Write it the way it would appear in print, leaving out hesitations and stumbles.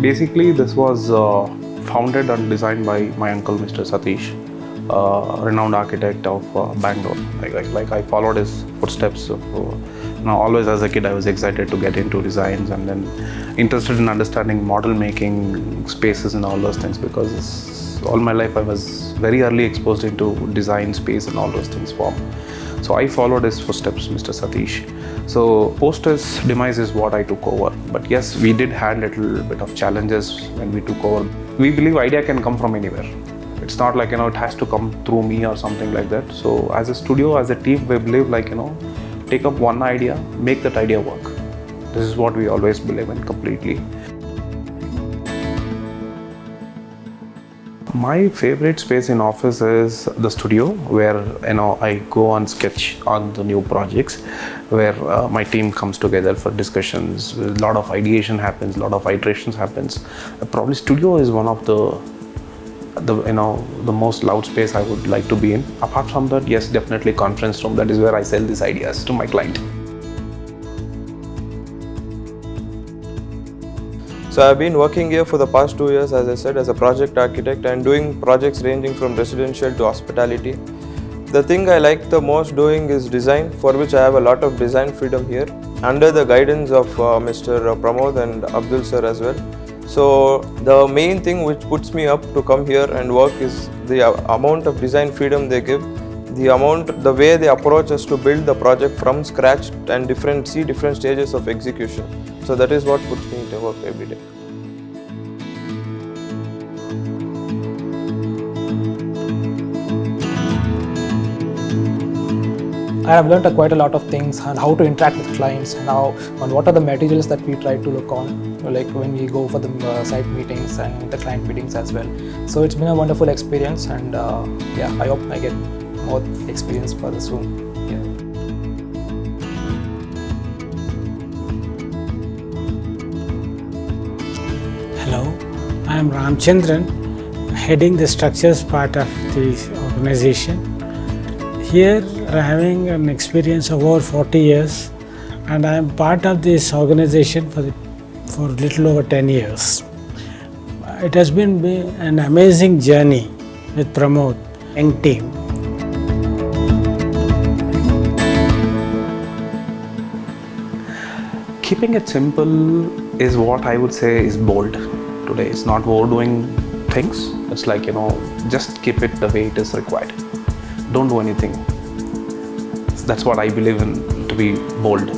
basically this was founded and designed by my uncle, Mr. Satish, renowned architect of Bangalore. Like I followed his footsteps. Now, always as a kid, I was excited to get into designs and then interested in understanding model making, spaces and all those things, because all my life I was very early exposed into design, space and all those things form. So I followed his footsteps, Mr. Satish. So post his demise is what I took over. But yes, we did had a little bit of challenges when we took over. We believe idea can come from anywhere. It's not like, it has to come through me or something like that. So as a studio, as a team, we believe like, take up one idea, make that idea work. This is what we always believe in completely. My favorite space in office is the studio, where I go and sketch on the new projects, where my team comes together for discussions. A lot of ideation happens, a lot of iterations happens. Probably studio is one of the most loud space I would like to be in. Apart from that, yes, definitely conference room. That is where I sell these ideas to my client. So I've been working here for the past 2 years, as I said, as a project architect and doing projects ranging from residential to hospitality. The thing I like the most doing is design, for which I have a lot of design freedom here, under the guidance of Mr. Pramod and Abdul sir as well. So the main thing which puts me up to come here and work is the amount of design freedom they give, the way they approach us to build the project from scratch and different stages of execution. So that is what puts me to work every day. I have learned quite a lot of things on how to interact with clients and on what are the materials that we try to look on, like when we go for the site meetings and the client meetings as well. So it's been a wonderful experience, and I hope I get more experience further soon. Hello, I am Ramchandran, heading the structures part of the organization. Here I am having an experience of over 40 years, and I am part of this organization for a little over 10 years. It has been an amazing journey with Pramod and team. Keeping it simple is what I would say is bold today. It's not overdoing things. It's like, just keep it the way it is required. Don't do anything. That's what I believe in, to be bold.